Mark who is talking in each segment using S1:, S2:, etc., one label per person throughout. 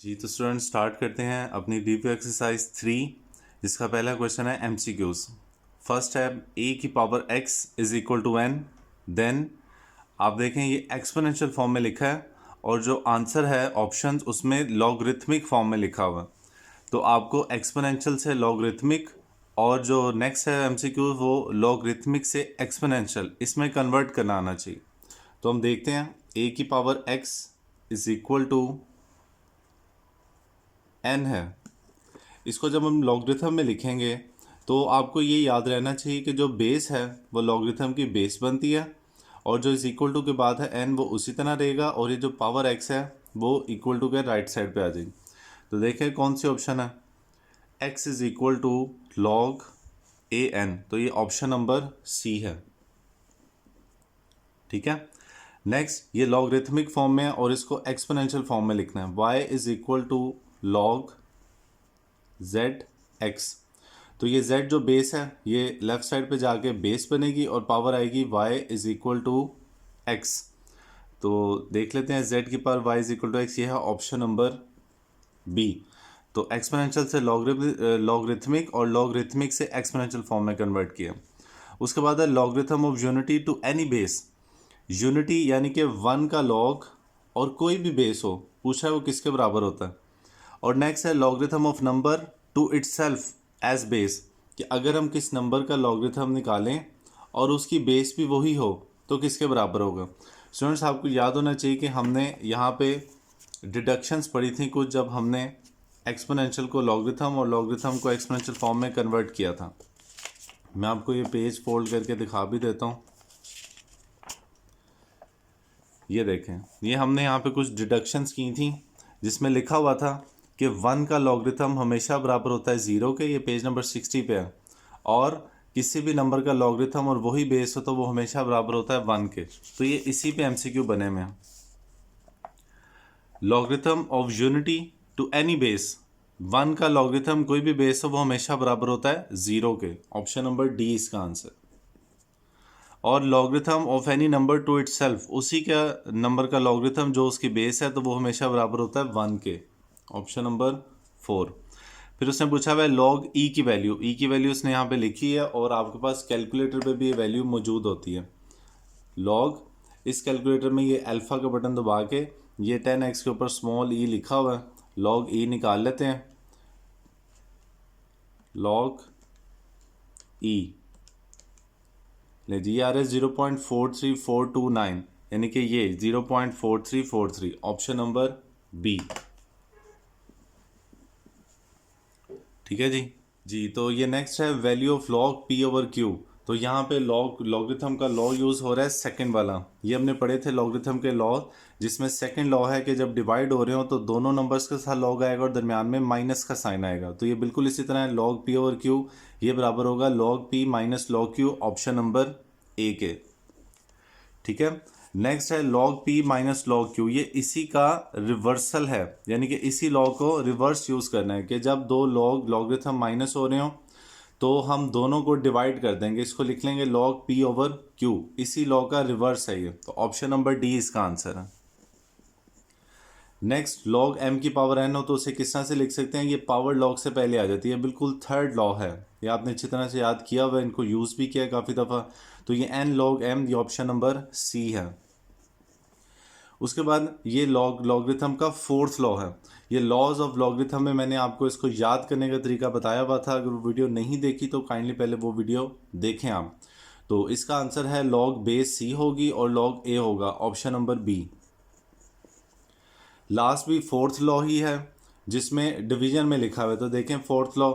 S1: जी तो student start करते हैं अपनी रिव्यू एक्सरसाइज 3 जिसका पहला क्वेश्चन है एमसीक्यूज। फर्स्ट है ए की power x is equal to n. Then आप देखें ये एक्सपोनेंशियल फॉर्म में लिखा है और जो आंसर है ऑप्शंस उसमें लॉगरिथमिक फॉर्म में लिखा हुआ है। तो आपको एक्सपोनेंशियल से लॉगरिथमिक और जो नेक्स्ट है एमसीक्यू वो लॉगरिथमिक से एक्सपोनेंशियल इसमें कन्वर्ट करना आना चाहिए। तो हम देखते हैं ए की power x is equal to n है। इसको जब हम लॉगरिथम में लिखेंगे तो आपको ये याद रहना चाहिए कि जो बेस है वो लॉगरिथम की बेस बनती है और जो इज इक्वल टू के बाद है एन वो उसी तरह रहेगा और ये जो पावर एक्स है वो इक्वल टू के राइट साइड पे आ जाएगी। तो देखें कौन सी ऑप्शन है, x is equal to log A n, तो ये ऑप्शन नंबर सी है। ठीक है, नेक्स्ट ये लॉगरिथमिक फॉर्म में है और इसको एक्सपोनेंशियल फॉर्म में लिखना है। y is equal to log z x, तो ये z जो बेस है ये लेफ्ट साइड पे जाके बेस बनेगी और पावर आएगी y is equal to x। तो देख लेते हैं z की power y is equal to x, ये है ऑप्शन नंबर बी। तो एक्सपोनेंशियल से लॉगरिथमिक और लॉगरिथमिक से एक्सपोनेंशियल फॉर्म में कन्वर्ट किया। उसके बाद है logarithm of unity to any base. Unity यानी कि वन का लॉग और कोई भी बेस हो, पूछा है वो किसके बराबर होता है। और नेक्स्ट है logarithm of number to itself as base, कि अगर हम किस नंबर का लॉगरिथम निकालें और उसकी बेस भी वही हो तो किसके बराबर होगा। स्टूडेंट्स आपको याद होना चाहिए कि हमने यहाँ पे डिडक्शंस पढ़ी थी कुछ, जब हमने एक्सपोनेंशियल को लॉगरिथम और लॉगरिथम को एक्सपोनेंशियल फॉर्म में कन्वर्ट किया था। मैं आपको ये पेज फोल्ड करके दिखा भी देता हूँ। ये देखें, ये हमने यहाँ पे कुछ डिडक्शंस की थी जिसमें लिखा हुआ था कि वन का लॉगरिथम हमेशा बराबर होता है ज़ीरो के, ये पेज नंबर 60 पे है। और किसी भी नंबर का लॉगरिथम और वही बेस हो तो वो हमेशा बराबर होता है वन के। तो ये इसी पे एमसीक्यू बने में है। Logarithm of unity to any base, one का लॉगरिथम कोई भी बेस हो वो हमेशा बराबर होता है ज़ीरो के, ऑप्शन नंबर डी इसका आंसर। और logarithm of any number to itself, उसी का नंबर का लॉगरिथम जो उसकी बेस है तो वो हमेशा बराबर होता है वन के, ऑप्शन नंबर 4। फिर उसने पूछा हुआ है लॉग ई की वैल्यू, ई की वैल्यू उसने यहाँ पे लिखी है और आपके पास कैलकुलेटर पे भी ये वैल्यू मौजूद होती है। लॉग, इस कैलकुलेटर में ये अल्फ़ा का बटन दबा के ये 10x के ऊपर स्मॉल ई लिखा हुआ है, लॉग ई निकाल लेते हैं। लॉग ई ले जी आ रहा है 0.43429, यानी कि ये 0.4343, ऑप्शन नंबर बी। ठीक है जी तो ये नेक्स्ट है value of log P over Q. तो यहाँ पे लॉगरिथम का लॉ यूज़ हो रहा है सेकंड वाला। ये हमने पढ़े थे लॉगरिथम के लॉ, जिसमें सेकंड लॉ है कि जब डिवाइड हो रहे हो तो दोनों नंबर्स के साथ लॉग आएगा और दरमियान में माइनस का साइन आएगा। तो ये बिल्कुल इसी तरह है, लॉग पी ओवर क्यू ये बराबर होगा log P minus log Q, option number A के। ठीक है, नेक्स्ट है log P minus log Q, ये इसी का रिवर्सल है, यानी कि इसी लॉ को रिवर्स यूज करना है कि जब दो लॉगरिथम माइनस हो रहे हो तो हम दोनों को डिवाइड कर देंगे, इसको लिख लेंगे लॉग पी ओवर क्यू, इसी लॉ का रिवर्स है ये। तो ऑप्शन नंबर डी इसका आंसर है। नेक्स्ट लॉग एम की पावर एन हो तो उसे किस तरह से लिख सकते हैं, ये पावर लॉग से पहले आ जाती है, बिल्कुल थर्ड लॉ है, ये आपने अच्छी तरह से याद किया हुआ, इनको यूज़ भी किया काफ़ी दफ़ा। तो ये एन लॉग एम, ये ऑप्शन नंबर सी है। उसके बाद ये लॉगरिथम का फोर्थ लॉ है। ये लॉज ऑफ लॉगरिथम में मैंने आपको इसको याद करने का तरीका बताया हुआ था, अगर वो वीडियो नहीं देखी तो काइंडली पहले वो वीडियो देखें आप। तो इसका आंसर है लॉग बेस सी होगी और लॉग ए होगा, ऑप्शन नंबर बी। लास्ट भी फोर्थ लॉ ही है जिसमें डिवीजन में लिखा हुआ है। तो देखें फोर्थ लॉ,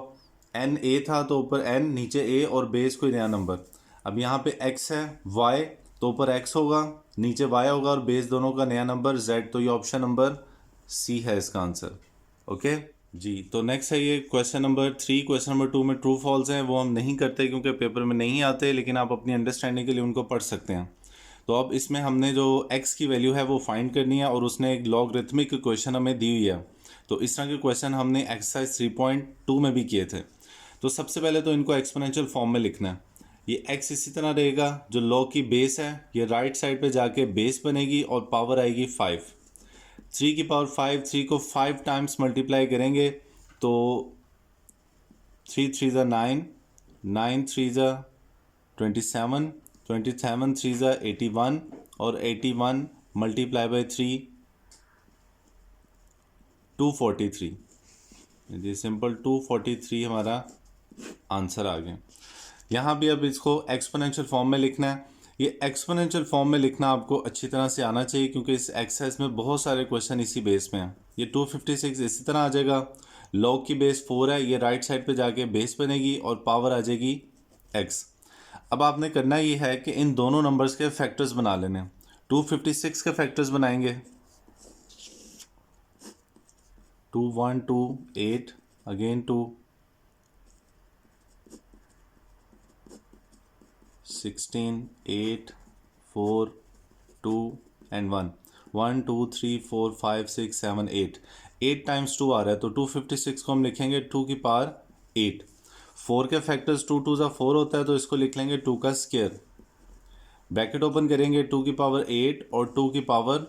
S1: एन ए था तो ऊपर एन नीचे ए और बेस कोई नया नंबर। अब यहाँ पे एक्स है, वाई तो ऊपर एक्स होगा नीचे वाई होगा और बेस दोनों का नया नंबर जेड, तो ये ऑप्शन नंबर सी है इसका आंसर। ओके जी, तो नेक्स्ट है ये क्वेश्चन नंबर 3। क्वेश्चन नंबर 2 में ट्रू फॉल्स हैं, वो हम नहीं करते क्योंकि पेपर में नहीं आते, लेकिन आप अपनी अंडरस्टैंडिंग के लिए उनको पढ़ सकते हैं। तो अब इसमें हमने जो x की वैल्यू है वो फाइंड करनी है और उसने एक लॉगरिथमिक क्वेश्चन हमें दी हुई है। तो इस तरह के क्वेश्चन हमने एक्सरसाइज 3.2 में भी किए थे। तो सबसे पहले तो इनको एक्सपोनेंशियल फॉर्म में लिखना है। ये x इसी तरह रहेगा, जो लॉग की बेस है ये राइट साइड पे जाके बेस बनेगी और पावर आएगी 5। 3 की पावर 5, 3 को 5 टाइम्स मल्टीप्लाई करेंगे तो 3 3 ज़ा 9, 9 3 ज़ा 27, 27 3 ज़ा 81 और 81 मल्टीप्लाई बाई 3 243। जी सिंपल 243 हमारा आंसर आ गया। यहाँ भी अब इसको एक्सपोनेंशियल फॉर्म में लिखना है। ये एक्सपोनेंशियल फॉर्म में लिखना आपको अच्छी तरह से आना चाहिए क्योंकि इस एक्सरसाइज में बहुत सारे क्वेश्चन इसी बेस में हैं। ये 256 इसी तरह आ जाएगा। लॉग की बेस 4 है, ये राइट साइड पे जाके बेस बनेगी और पावर आ जाएगी x। अब आपने करना ये है कि इन दोनों नंबर्स के फैक्टर्स बना लेने। 256 के फैक्टर्स बनाएंगे 2 1 2 8 अगेन 2 16 8 4 2 and 1 1 2 3 4 5 6 7 8 8 टाइम्स 2 आ रहा है तो 256 को हम लिखेंगे 2 की पावर 8। 4 के फैक्टर्स 2 2 ज़ा 4 होता है तो इसको लिख लेंगे 2 का स्क्वायर। ब्रैकेट ओपन करेंगे 2 की पावर 8 और 2 की पावर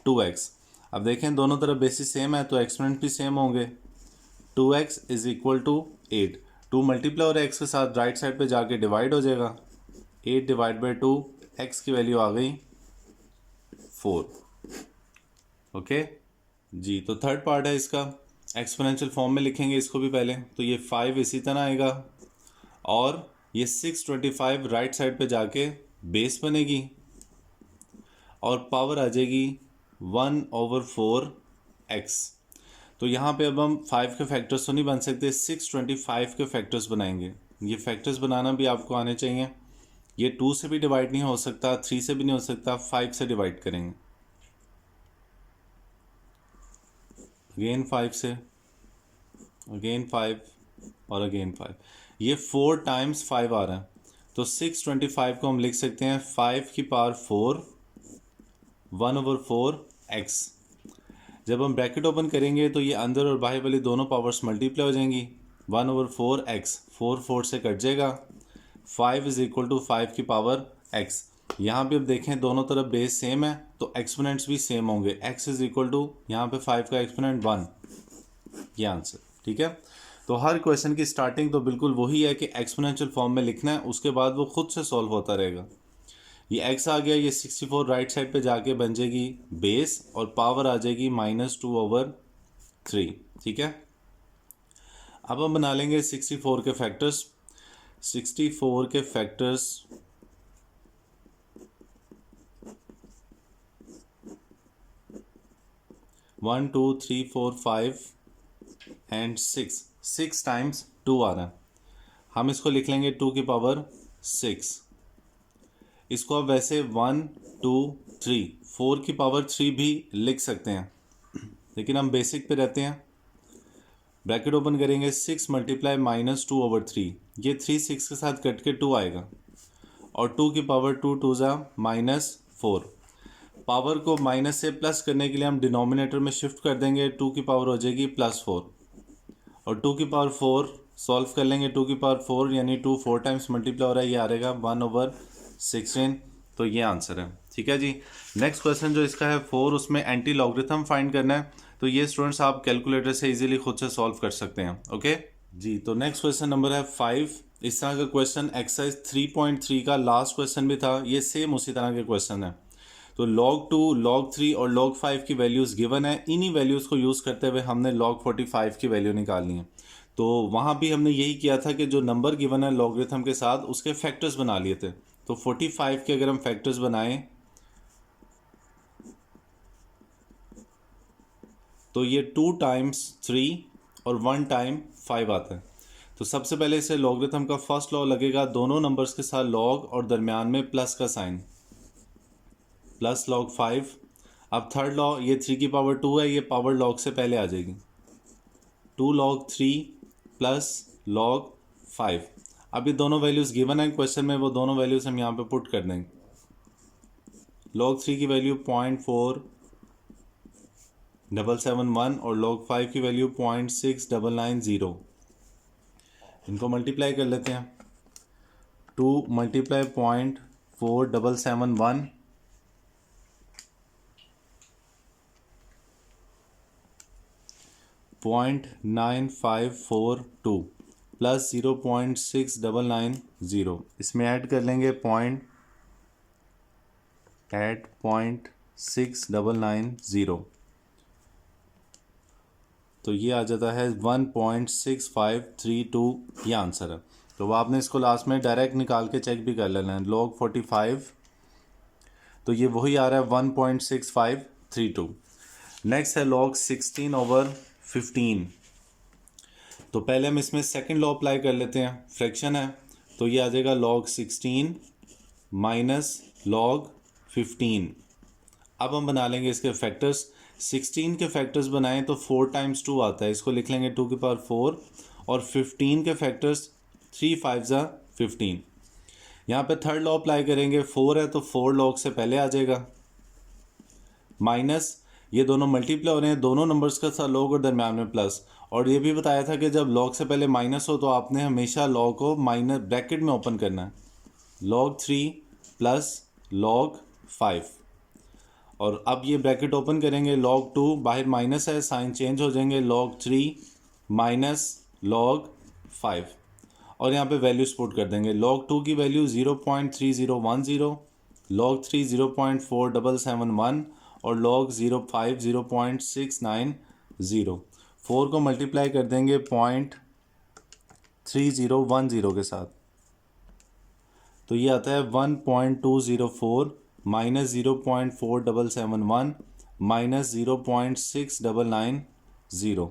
S1: 2x। अब देखें दोनों तरफ बेसिस सेम है तो एक्सपोनेंट भी सेम होंगे। 2x is equal to 8। 2 multiply और x के साथ राइट साइड पे जाके डिवाइड हो जाएगा। 8 डिवाइड बाई 2, x की वैल्यू आ गई 4। ओके जी, तो थर्ड पार्ट है इसका। एक्सपोनेंशियल फॉर्म में लिखेंगे इसको भी पहले, तो ये 5 इसी तरह आएगा और ये 625 राइट साइड पे जाके बेस बनेगी और पावर आ जाएगी 1/4x। तो यहाँ पे अब हम 5 के फैक्टर्स तो नहीं बन सकते, 625 के फैक्टर्स बनाएंगे। ये फैक्टर्स बनाना भी आपको आने चाहिए। ये 2 से भी डिवाइड नहीं हो सकता, 3 से भी नहीं हो सकता, 5 से डिवाइड करेंगे। अगेन 5 से, अगेन 5 और अगेन 5। ये 4 टाइम्स 5 आ रहा है तो 625 को हम लिख सकते हैं 5 की पावर 4 1/4x। जब हम ब्रैकेट ओपन करेंगे तो ये अंदर और बाहर वाली दोनों पावर्स मल्टीप्लाई हो जाएंगी। 1/4x 4 4 से कट जाएगा। 5 इज इक्वल टू 5 की पावर x। यहाँ पे अब देखें दोनों तरफ बेस सेम है तो एक्सपोनेंट्स भी सेम होंगे। x इज इक्वल टू यहाँ पे 5 का एक्सपोनेंट 1, ये आंसर। ठीक है, तो हर क्वेश्चन की स्टार्टिंग तो बिल्कुल वही है कि एक्सपोनेंशियल फॉर्म में लिखना है, उसके बाद वो खुद से सॉल्व होता रहेगा। ये x आ गया, ये 64 राइट साइड पे जाके बन जाएगी बेस और पावर आ जाएगी -2/3। ठीक है, अब हम बना लेंगे 64 के फैक्टर्स। 64 के फैक्टर्स 1 2 3 4 5 एंड 6 टाइम्स 2 आ रहा है। हम इसको लिख लेंगे 2 की पावर 6। इसको अब वैसे 1 2 3 4 की पावर 3 भी लिख सकते हैं, लेकिन हम बेसिक पे रहते हैं। ब्रैकेट ओपन करेंगे 6 मल्टीप्लाई -2/3। ये 3 6 के साथ कट के 2 आएगा और 2 की पावर 2 2 ज़ा -4। पावर को माइनस से प्लस करने के लिए हम डिनोमिनेटर में शिफ्ट कर देंगे। 2 की पावर हो जाएगी +4 और 2 की पावर 4 सॉल्व कर लेंगे। 2 की पावर 4 यानी 2 4 टाइम्स मल्टीप्लाई हो रहा है, ये आ रहेगा 1/16। तो ये आंसर है। ठीक है जी, नेक्स्ट क्वेश्चन जो इसका है 4, उसमें एंटी लॉगरिथम फाइंड करना है। तो ये स्टूडेंट्स आप कैलकुलेटर से इजीली खुद से सॉल्व कर सकते हैं। ओके जी, तो नेक्स्ट क्वेश्चन नंबर है 5। इस तरह का क्वेश्चन एक्सरसाइज 3.3 का लास्ट क्वेश्चन भी था, ये सेम उसी तरह के क्वेश्चन है। तो log 2, log 3 और log 5 की वैल्यूज़ गिवन है। इन्हीं वैल्यूज़ को यूज़ करते हुए हमने log 45 की वैल्यू निकालनी है। तो वहाँ भी हमने यही किया था कि जो नंबर गिवन है लॉगरिथम के साथ उसके फैक्टर्स बना लिए थे। तो 45 के अगर हम फैक्टर्स बनाएं तो ये 2 टाइम्स 3 और 1 टाइम 5 आता है। तो सबसे पहले इसे लॉगरिथम का फर्स्ट लॉ लगेगा, दोनों नंबर्स के साथ लॉग और दरमियान में प्लस का साइन, प्लस log 5। अब थर्ड लॉ, ये 3 की पावर 2 है, ये पावर log से पहले आ जाएगी। 2 log 3 प्लस log 5। अब ये दोनों वैल्यूज़ गिवन है क्वेश्चन में, वो दोनों वैल्यूज़ हम यहाँ पे पुट कर देंगे। log 3 की वैल्यू 0.4771 और log 5 की वैल्यू 0.6990। इनको मल्टीप्लाई कर लेते हैं। 2 मल्टीप्लाई 0.4771 0.9542 प्लस 0.6990, इसमें ऐड कर लेंगे 0.690, तो ये आ जाता है 1.6532, ये आंसर है। तो आपने इसको लास्ट में डायरेक्ट निकाल के चेक भी कर लेना है। log 45, तो ये वही आ रहा है 1.6532। नेक्स्ट है log 16/15। तो पहले हम इसमें सेकंड लॉ अप्लाई कर लेते हैं, फ्रैक्शन है, तो ये आ जाएगा log 16 माइनस log 15। अब हम बना लेंगे इसके फैक्टर्स। 16 के फैक्टर्स बनाएं तो 4 टाइम्स 2 आता है, इसको लिख लेंगे 2 की पावर 4, और 15 के फैक्टर्स 3 5 ज़ा 15। यहाँ पे थर्ड लॉ अप्लाई करेंगे, 4 है तो 4 log से पहले आ जाएगा, माइनस ये दोनों मल्टीप्लाई हो रहे हैं, दोनों नंबर्स का साथ लॉग और दरम्यान में प्लस। और ये भी बताया था कि जब लॉग से पहले माइनस हो तो आपने हमेशा लॉग को माइनस ब्रैकेट में ओपन करना है, log 3 प्लस log 5। और अब ये ब्रैकेट ओपन करेंगे, log 2 बाहर माइनस है, साइन चेंज हो जाएंगे, log 3 माइनस log 5, और यहाँ पे वैल्यूज पुट कर देंगे। log 2 की वैल्यू 0.3010, log 3 0.4771 और log 5 0.690। 4 को मल्टीप्लाई कर देंगे 0.3010 के साथ, तो ये आता है 1.204 माइनस 0.4771 माइनस 0.6990।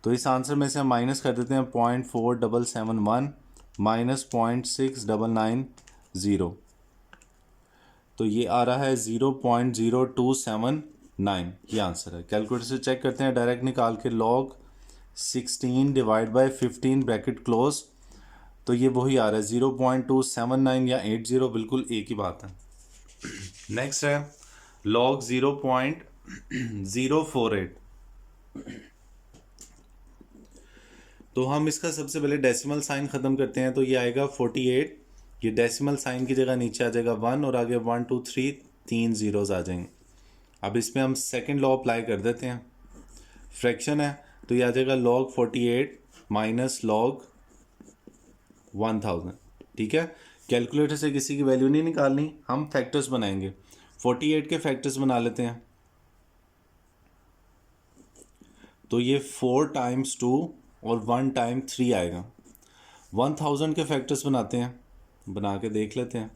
S1: तो इस आंसर में से हम माइनस कर देते हैं 0.4771 माइनस 0.6990, तो ये आ रहा है 0.0279, ये आंसर है। कैलकुलेटर से चेक करते हैं, डायरेक्ट निकाल के log 16 divide by 15 bracket close, तो ये वही आ रहा है 0.279 या 80, बिल्कुल एक ही बात है। नेक्स्ट है log 0.048। तो हम इसका सबसे पहले डेसिमल साइन ख़त्म करते हैं, तो ये आएगा 48, ये डेसिमल साइन की जगह नीचे आ जाएगा 1 और आगे 1 2 3 3 ज़ीरोज़ आ जाएंगे। अब इसमें हम सेकंड लॉ अप्लाई कर देते हैं, फ्रैक्शन है, तो ये आ जाएगा log 48 माइनस log 1000। ठीक है, कैलकुलेटर से किसी की वैल्यू नहीं निकालनी, हम फैक्टर्स बनाएंगे। 48 के फैक्टर्स बना लेते हैं, तो ये 4 टाइम्स 2 और 1 टाइम 3 आएगा। 1000 के फैक्टर्स बनाते हैं, बना के देख लेते हैं।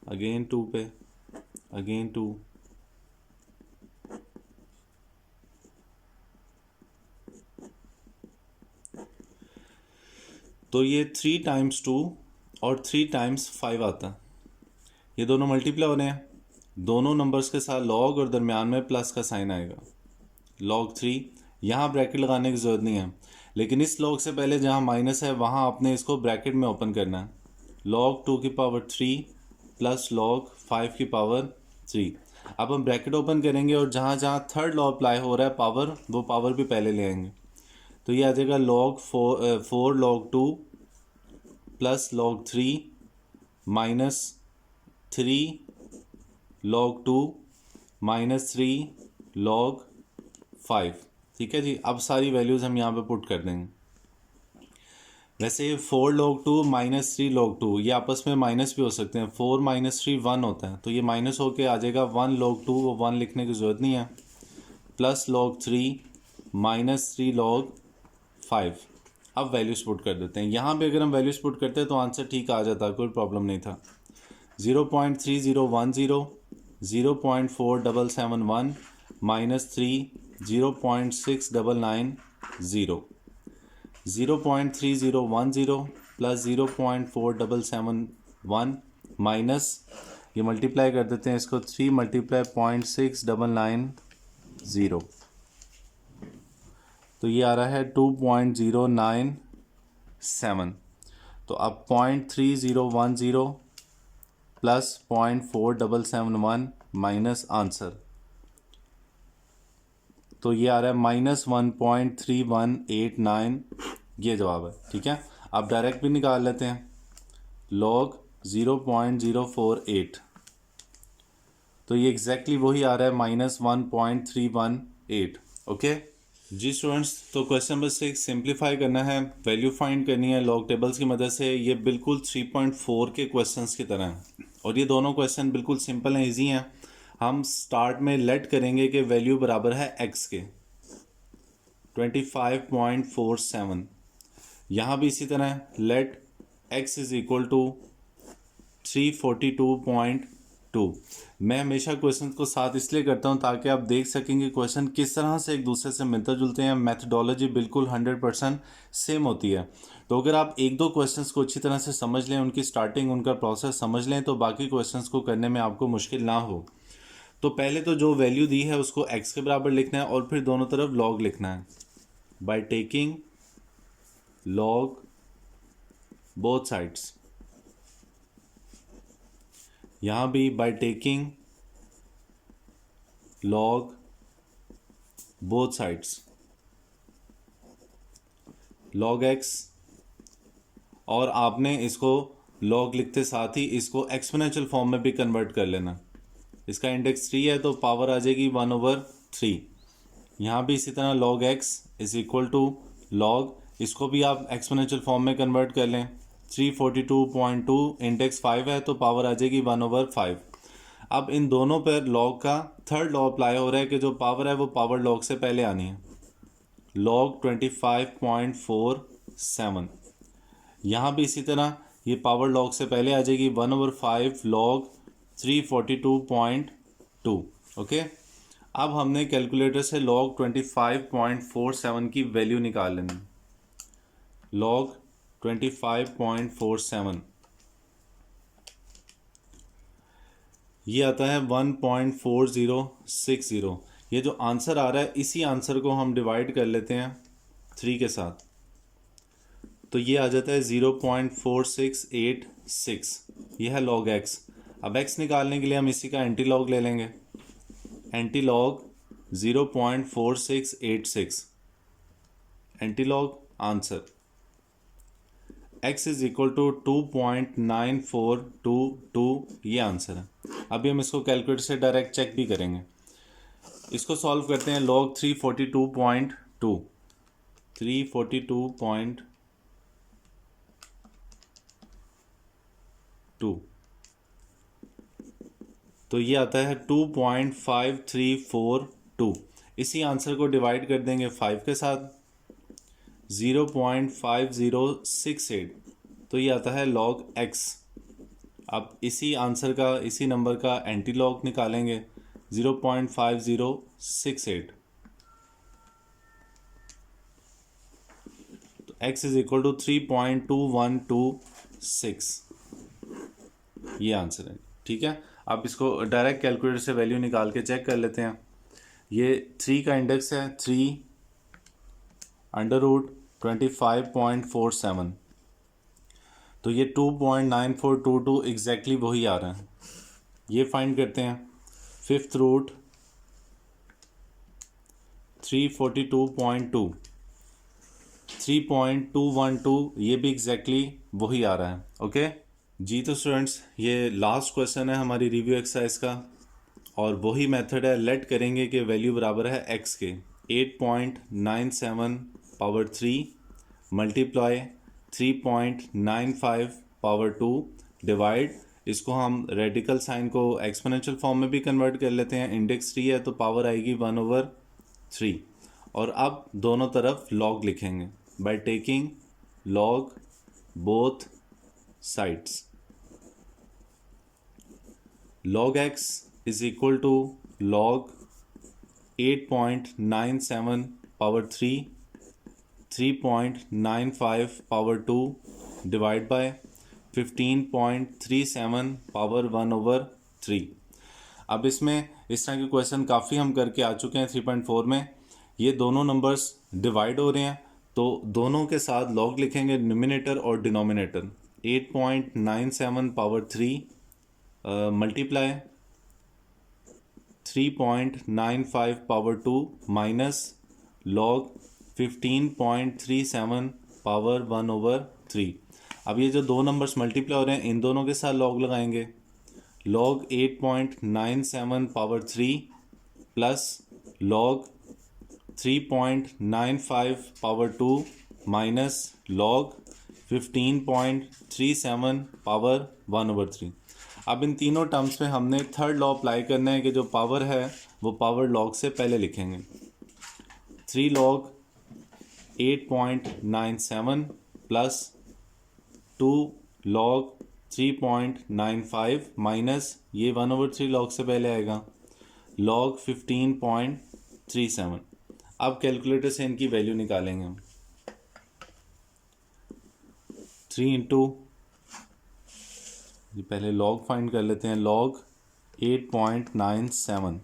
S1: अगेन 2 पे, अगेन 2, तो ये 3 टाइम्स 2 और 3 टाइम्स 5 आता है। ये दोनों मल्टीप्लाई हो रहे हैं, दोनों नंबर्स के साथ लॉग और दरमियान में प्लस का साइन आएगा, log 3। यहाँ ब्रैकेट लगाने की ज़रूरत नहीं है, लेकिन इस log से पहले जहाँ माइनस है वहाँ आपने इसको ब्रैकेट में ओपन करना है, log 2 की पावर 3 प्लस log 5 की पावर 3। अब हम ब्रैकेट ओपन करेंगे और जहाँ जहाँ थर्ड लॉ अप्लाई हो रहा है पावर, वो पावर भी पहले ले आएंगे, तो ये आ जाएगा log 4 log 2 plus log 3 minus 3 log 2 minus 3 log 5। ठीक है जी, अब सारी वैल्यूज़ हम यहाँ पे पुट कर देंगे। वैसे 4 log 2 माइनस 3 log 2 ये आपस में माइनस भी हो सकते हैं, 4 माइनस 3 1 होता है, तो ये माइनस होके आ जाएगा 1 log 2, वो 1 लिखने की ज़रूरत नहीं है, प्लस log 3 माइनस 3 log 5। अब वैल्यूज़ पुट कर देते हैं। यहाँ पे अगर हम वैल्यूज़ पुट करते हैं तो आंसर ठीक आ जाता, कोई प्रॉब्लम नहीं था। 0.3010, 0.4771 माइनस 3 0.6990, 0.3010 प्लस 0.4771 माइनस, ये मल्टीप्लाई कर देते हैं इसको, 3 मल्टीप्लाई 0.6990, तो ये आ रहा है 2.097। तो अब 0.3010 प्लस 0.4771 माइनस आंसर, तो ये आ रहा है माइनस 1.3189, ये जवाब है। ठीक है, अब डायरेक्ट भी निकाल लेते हैं, log 0.048, तो ये एग्जैक्टली वही आ रहा है, माइनस 1.31 8। ओके जी स्टूडेंट्स, तो क्वेश्चन नंबर 6 सिंप्लीफाई करना है, वैल्यू फाइंड करनी है लॉग टेबल्स की मदद से। ये बिल्कुल 3.4 के क्वेश्चंस की तरह हैं और ये दोनों क्वेश्चन बिल्कुल सिंपल हैं, ईजी हैं। हम स्टार्ट में लेट करेंगे कि वैल्यू बराबर है एक्स के 25.47। यहाँ भी इसी तरह let x is equal to 342.2। मैं हमेशा क्वेश्चन को साथ इसलिए करता हूँ ताकि आप देख सकेंगे क्वेश्चन किस तरह से एक दूसरे से मिलते जुलते हैं। मैथडोलॉजी बिल्कुल 100% सेम होती है। तो अगर आप एक दो क्वेश्चंस को अच्छी तरह से समझ लें, उनकी स्टार्टिंग, उनका प्रोसेस समझ लें, तो बाकी क्वेश्चंस को करने में आपको मुश्किल ना हो। तो पहले तो जो वैल्यू दी है उसको एक्स के बराबर लिखना है और फिर दोनों तरफ लॉग लिखना है by taking log both sides. यहाँ भी by taking log both sides log x, और आपने इसको लॉग लिखते साथ ही इसको एक्सपोनेंशियल फॉर्म में भी कन्वर्ट कर लेना। इसका इंडेक्स 3 है तो पावर आ जाएगी 1/3। यहाँ भी इसी तरह log x is equal to log, इसको भी आप एक्सपोनेंशियल फॉर्म में कन्वर्ट कर लें। 342.2 इंडेक्स 5 है तो पावर आ जाएगी 1/5। अब इन दोनों पर लॉग का थर्ड लॉ अप्लाई हो रहा है कि जो पावर है वो पावर लॉग से पहले आनी है। लॉग 25.47, यहाँ भी इसी तरह ये पावर लॉग से पहले आ जाएगी 1/5 लॉग 342.2। ओके, अब हमने कैलकुलेटर से लॉग 25.47 की वैल्यू निकाल लेनी। लॉग 25.47 ये आता है 1.4060। ये जो आंसर आ रहा है इसी आंसर को हम डिवाइड कर लेते हैं 3 के साथ, तो ये आ जाता है 0.4686। ये है लॉग एक्स। अब एक्स निकालने के लिए हम इसी का एंटी लॉग ले लेंगे। Anti log 0.4686, anti log answer x is equal to 2.9422, ये आंसर है। अभी हम इसको कैलकुलेटर से डायरेक्ट चेक भी करेंगे। इसको सॉल्व करते हैं। लॉग 342.2 तो ये आता है 2.5342। इसी आंसर को डिवाइड कर देंगे 5 के साथ, 0.5068, तो ये आता है लॉग एक्स। अब इसी आंसर का, इसी नंबर का एंटी लॉग निकालेंगे 0.5068, तो x इज इक्वल टू 3.2126, ये आंसर है। ठीक है, आप इसको डायरेक्ट कैलकुलेटर से वैल्यू निकाल के चेक कर लेते हैं। ये 3 का इंडेक्स है 3/25.47, तो ये 2.9422 एग्जैक्टली वही आ रहा है। ये फाइंड करते हैं। 5th रूट 342.2 3.212, ये भी एग्जैक्टली वही आ रहा है। ओके जी, तो स्टूडेंट्स ये लास्ट क्वेश्चन है हमारी रिव्यू एक्सरसाइज का, और वही मेथड है। लेट करेंगे कि वैल्यू बराबर है एक्स के 8.97 पावर 3 मल्टीप्लाई 3.95 पावर 2 डिवाइड, इसको हम रेडिकल साइन को एक्सपोनेंशियल फॉर्म में भी कन्वर्ट कर लेते हैं। इंडेक्स 3 है तो पावर आएगी 1/3, और अब दोनों तरफ लॉग लिखेंगे by taking log both sides. log x is equal to log 8.97 power 3 3.95 power 2 divide by 15.37 power 1/3। अब इसमें इस तरह के क्वेश्चन काफ़ी हम करके आ चुके हैं 3.4 में। ये दोनों नंबर्स डिवाइड हो रहे हैं तो दोनों के साथ लॉग लिखेंगे, न्यूमिनेटर और denominator. 8.97 power 3 multiply 3.95 power 2 minus log 15.37 power 1/3। अब ये जो दो नंबर्स मल्टीप्लाई हो रहे हैं इन दोनों के साथ लॉग लगाएंगे। Log 8.97 power 3 plus log 3.95 power 2 minus log 15.37 power 1/3। अब इन तीनों टर्म्स में हमने थर्ड लॉ अप्लाई करना है कि जो पावर है वो पावर लॉग से पहले लिखेंगे। 3 लॉग 8.97 प्लस 2 लॉग 3.95 माइनस ये 1/3 लॉग से पहले आएगा लॉग 15.37। अब कैलकुलेटर से इनकी वैल्यू निकालेंगे हम। 3 इंटू ये पहले लॉग फाइंड कर लेते हैं। लॉग 8.97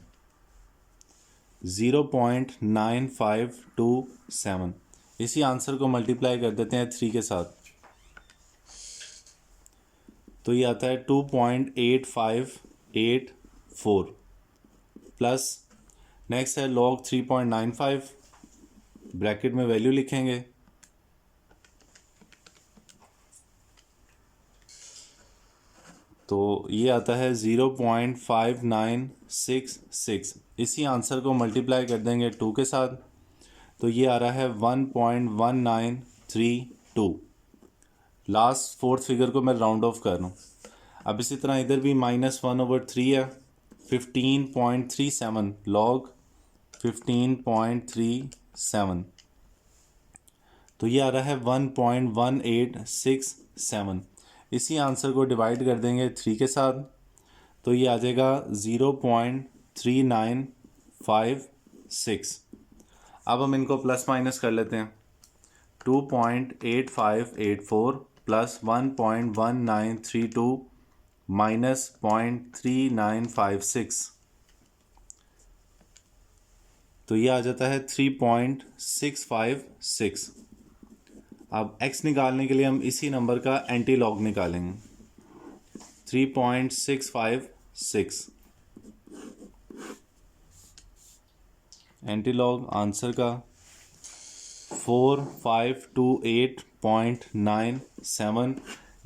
S1: 0.9527। इसी आंसर को मल्टीप्लाई कर देते हैं 3 के साथ, तो ये आता है 2.8584 प्लस नेक्स्ट है लॉग 3.95, ब्रैकेट में वैल्यू लिखेंगे तो ये आता है 0.5966। इसी आंसर को मल्टीप्लाई कर देंगे 2 के साथ, तो ये आ रहा है 1.1932। लास्ट फोर्थ फिगर को मैं राउंड ऑफ कर रहा हूँ। अब इसी तरह इधर भी -1/3 है। 15.37 लॉग 15.37, तो ये आ रहा है 1.1867। इसी आंसर को डिवाइड कर देंगे 3 के साथ, तो ये आ जाएगा 0.3956। अब हम इनको प्लस माइनस कर लेते हैं। 2.8584 प्लस 1.1932 माइनस 0.3956, तो ये आ जाता है 3.656। अब x निकालने के लिए हम इसी नंबर का एंटी लॉग निकालेंगे। 3.656 एंटी लॉग आंसर का 4528.97,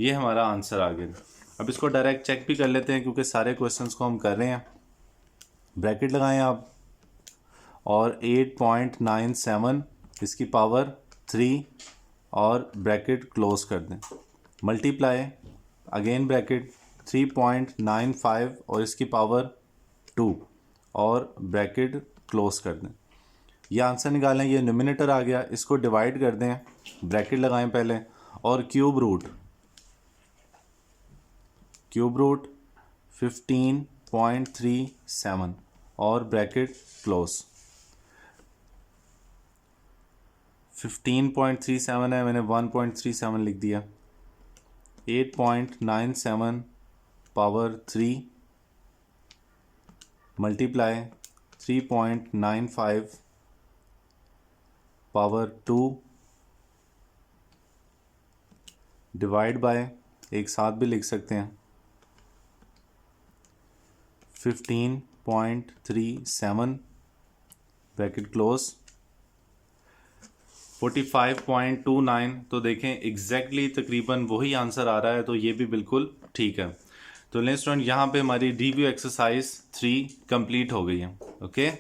S1: ये हमारा आंसर आ गया। अब इसको डायरेक्ट चेक भी कर लेते हैं क्योंकि सारे क्वेश्चंस को हम कर रहे हैं। ब्रैकेट लगाएं आप और 8.97 इसकी पावर 3 और ब्रैकेट क्लोज कर दें। मल्टीप्लाई अगेन ब्रैकेट 3.95 और इसकी पावर 2 और ब्रैकेट क्लोज कर दें। यह आंसर निकालें। ये न्यूमिनेटर आ गया, इसको डिवाइड कर दें, ब्रैकेट लगाएं पहले और क्यूब रूट 15.37 और ब्रैकेट क्लोज। 15.37 है, मैंने 1.37 लिख दिया। 8.97 power 3 multiply 3.95 power 2 divide by, एक साथ भी लिख सकते हैं, 15.37 ब्रैकेट क्लोज। 45.29, तो देखें एग्जैक्टली तकरीबन वही आंसर आ रहा है, तो ये भी बिल्कुल ठीक है। तो लेट्स स्टूडेंट यहाँ पे हमारी रिव्यू एक्सरसाइज 3 कंप्लीट हो गई है। ओके।